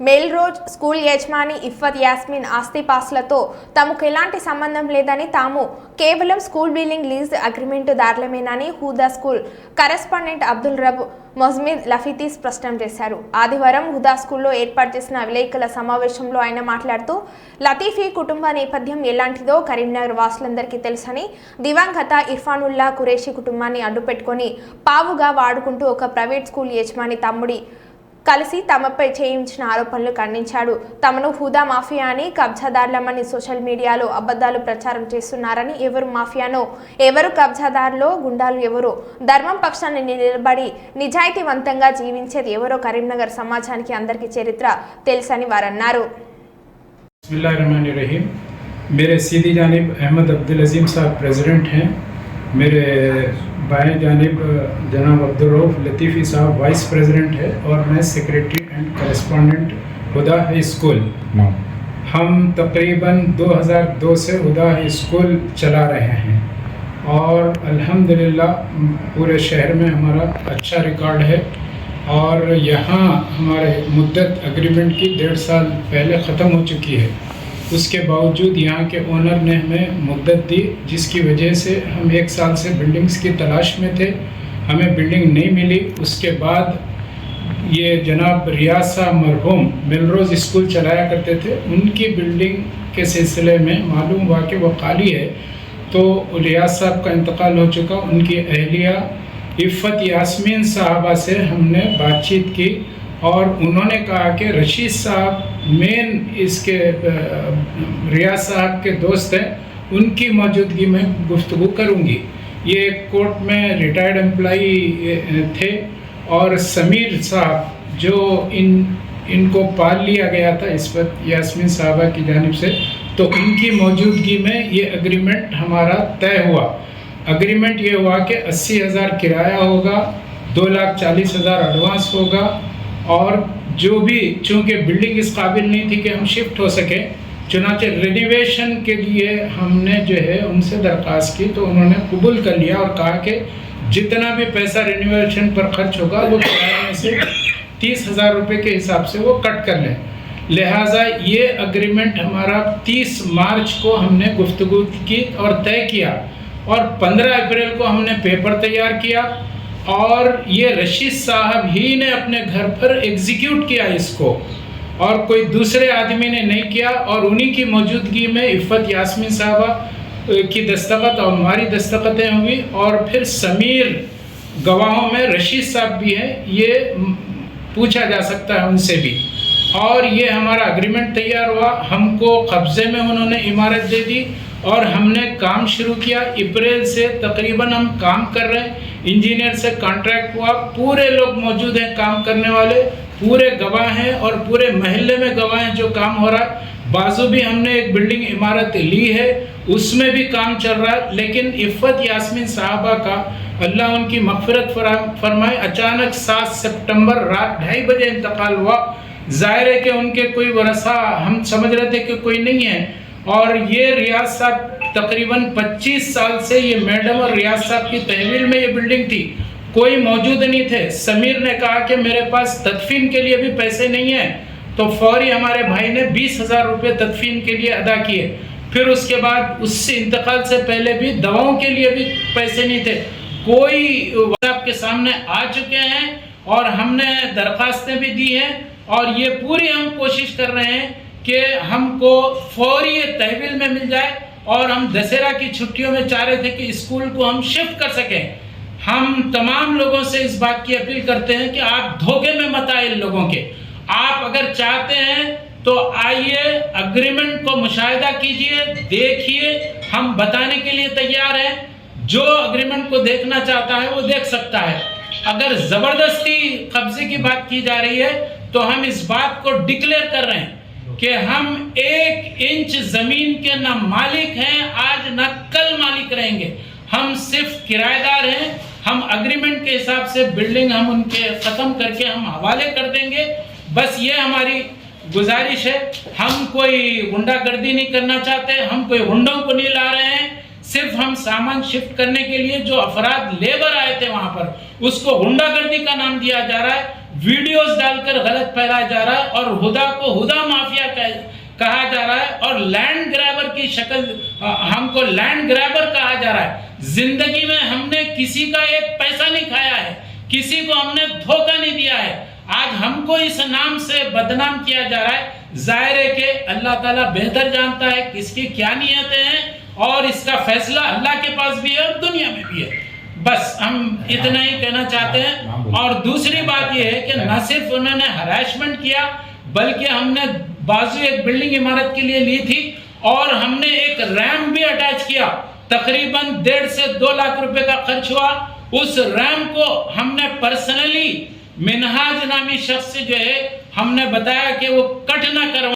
మెల్రోజ్ school యజమాని ఇఫ్ఫత్ యాస్మిన్ ఆస్తిపాస్తులతో తమకు ఎలాంటి సంబంధం లేదని, తాము కేవలం స్కూల్ బిల్డింగ్ లీజ్ అగ్రిమెంట్ దారులమేనని హుదా స్కూల్ కరెస్పాండెంట్ అబ్దుల్ రబ్ మొహమ్మద్ లఫీతీ స్పష్టం చేశారు. ఆదివారం హుదా స్కూల్లో ఏర్పాటు చేసిన విలేకరుల సమావేశంలో ఆయన మాట్లాడుతూ, లతీఫీ కుటుంబ నేపథ్యం ఎలాంటిదో కరీంనగర్ వాసులందరికీ తెలుసని, దివంగత ఇర్ఫానుల్లా ఖురేషీ కుటుంబాన్ని అడ్డుపెట్టుకొని పావుగా వాడుకుంటూ ఒక ప్రైవేట్ స్కూల్ యజమాని తమ్ముడి కలిసి తమపై చేయించిన ఆరోపణలు ఖండించాడు. తమను హుదా మాఫియా అని, కబ్జాదారులమని సోషల్ మీడియాలో అబద్ధాలు ప్రచారం చేస్తున్నారని, ఎవరు మాఫియానో, ఎవరు కబ్జాదారులో, గుండాలు ఎవరో, ధర్మం పక్షాన్ని నిలబడి నిజాయితీవంతంగా జీవించేది ఎవరో కరీంనగర్ సమాజానికి అందరికీ చరిత్ర తెలుసని వారన్నారు. बिस्मिल्लाहिर्रहमानिर्रहीम। मेरे सीधी जानिब अहमद अब्दुल अजीम साहब प्रेसिडेंट हैं, मेरे बाएं जानिब जनाब अब्दुल रऊफ लतीफ़ी साहब वाइस प्रेसिडेंट है और मैं secretary and correspondent Huda high school. हम तकरीबन 2002 से हुदा हाई स्कूल चला रहे हैं और अल्हम्दुलिल्लाह पूरे शहर में हमारा अच्छा रिकॉर्ड है और यहाँ हमारे मुद्दत एग्रीमेंट की 1.5 साल पहले ख़त्म हो चुकी है। उसके बावजूद यहाँ के ओनर ने हमें मुद्दत दी, जिसकी वजह से हम 1 साल से बिल्डिंग्स की तलाश में थे, हमें बिल्डिंग नहीं मिली। उसके बाद ये जनाब रियाज साहब मरहूम मेलरोज स्कूल चलाया करते थे, उनकी बिल्डिंग के सिलसिले में मालूम हुआ कि वो खाली है, तो रियाज साहब का इंतकाल हो चुका। उनकी अहलिया इफ़्फ़त यास्मीन साहबा से हमने बातचीत की और उन्होंने कहा कि रशीद साहब मेन इसके रियाज साहब के दोस्त हैं, उनकी मौजूदगी में गुफ्तगू करूँगी। ये कोर्ट में रिटायर्ड एम्प्लॉई थे और समीर साहब जो इनको पाल लिया गया था इफ़्फ़त यास्मीन साहबा की जानिब से, तो उनकी मौजूदगी में ये एग्रीमेंट हमारा तय हुआ। एग्रीमेंट ये हुआ कि 80,000 किराया होगा, 2,40,000 एडवांस होगा और जो भी, चूँकि बिल्डिंग इस काबिल नहीं थी कि हम शिफ्ट हो सकें, चुनाचे रिनोवेशन के लिए हमने जो है उनसे दरख्वास्त की, तो उन्होंने कबूल कर लिया और कहा कि जितना भी पैसा रिनोवेशन पर खर्च होगा वो किराए में से 30,000 रुपये के हिसाब से वो कट कर लें। लिहाजा ये एग्रीमेंट हमारा 30 मार्च को हमने गुफ्तगू की और तय किया और 15 अप्रैल को हमने पेपर तैयार किया और ये रशीद साहब ही ने अपने घर पर एग्जीक्यूट किया इसको और कोई दूसरे आदमी ने नहीं किया और उन्हीं की मौजूदगी में इफ़्फ़त यास्मीन साहबा की दस्तखत और हमारी दस्तखतें हुई और फिर समीर गवाहों में रशीद साहब भी हैं, ये पूछा जा सकता है उनसे भी। और ये हमारा एग्रीमेंट तैयार हुआ, हमको कब्ज़े में उन्होंने इमारत दे दी और हमने काम शुरू किया। अप्रैल से तकरीबन हम काम कर रहे हैं, इंजीनियर से कॉन्ट्रैक्ट हुआ, पूरे लोग मौजूद हैं काम करने वाले, पूरे गवाह हैं और पूरे महल्ले में गवाह हैं जो काम हो रहा है। बाजू भी हमने एक बिल्डिंग इमारत ली है, उसमें भी काम चल रहा है। लेकिन इफ़्फ़त यास्मीन साहबा का अल्लाह उनकी मग़फ़िरत फरमाए, अचानक 7 सितंबर रात 2:30 बजे इंतकाल हुआ। ज़ाहिर है कि उनके कोई वरसा, हम समझ रहे थे कि कोई नहीं है। और ये रियाज साहब तकरीबन 25 साल से ये मैडम और रियाज साहब की तहवील में ये बिल्डिंग थी, कोई मौजूद नहीं थे। समीर ने कहा कि मेरे पास तदफीन के लिए भी पैसे नहीं हैं, तो फौरी हमारे भाई ने 20,000 रुपये तदफीन के लिए अदा किए। फिर उसके बाद उससे इंतकाल से पहले भी दवाओं के लिए भी पैसे नहीं थे। कोई आपके सामने आ चुके हैं और हमने दरख्वास्तें भी दी हैं और ये पूरी हम कोशिश कर रहे हैं कि हमको फौरी तहवील में मिल जाए और हम दशहरा की छुट्टियों में चाह रहे थे कि स्कूल को हम शिफ्ट कर सकें। हम तमाम लोगों से इस बात की अपील करते हैं कि आप धोखे में मत आए लोगों के। आप अगर चाहते हैं तो आइए, एग्रीमेंट को मुशाहिदा कीजिए, देखिए, हम बताने के लिए तैयार हैं। जो एग्रीमेंट को देखना चाहता है वो देख सकता है। अगर ज़बरदस्ती कब्जे की बात की जा रही है तो हम इस बात को डिक्लेयर कर रहे हैं कि हम 1 इंच ज़मीन के न मालिक हैं आज, न कल मालिक रहेंगे। हम सिर्फ किराएदार हैं। हम एग्रीमेंट के हिसाब से बिल्डिंग हम उनके ख़त्म करके हम हवाले कर देंगे। बस ये हमारी गुजारिश है। हम कोई गुंडागर्दी नहीं करना चाहते, हम कोई गुंडों को नहीं ला रहे हैं। सिर्फ हम सामान शिफ्ट करने के लिए जो अफराद लेबर आए थे वहाँ पर, उसको गुंडागर्दी का नाम दिया जा रहा है। वीडियोस डालकर गलत फैलाया जा रहा है और हुदा को हुदा माफिया कहा जा रहा है और लैंड ग्रैबर की शक्ल हमको लैंड ग्रैबर कहा जा रहा है। जिंदगी में हमने किसी का एक पैसा नहीं खाया है, किसी को हमने धोखा नहीं दिया है, आज हमको इस नाम से बदनाम किया जा रहा है। जाहिर है कि अल्लाह ताला बेहतर जानता है किसकी क्या नियतें हैं और इसका फैसला अल्लाह के पास भी है और दुनिया में भी है। बस हम इतना ही कहना चाहते हैं। और दूसरी बात यह है कि न सिर्फ उन्होंने हरासमेंट किया बल्कि हमने बाजू एक बिल्डिंग इमारत के लिए ली थी और हमने एक रैम भी अटैच किया, तकरीबन 1.5 से 2 लाख रुपए का खर्च हुआ। उस रैम को हमने पर्सनली मिनहाज नामी शख्स से जो है हमने बताया कि वो कट ना करवा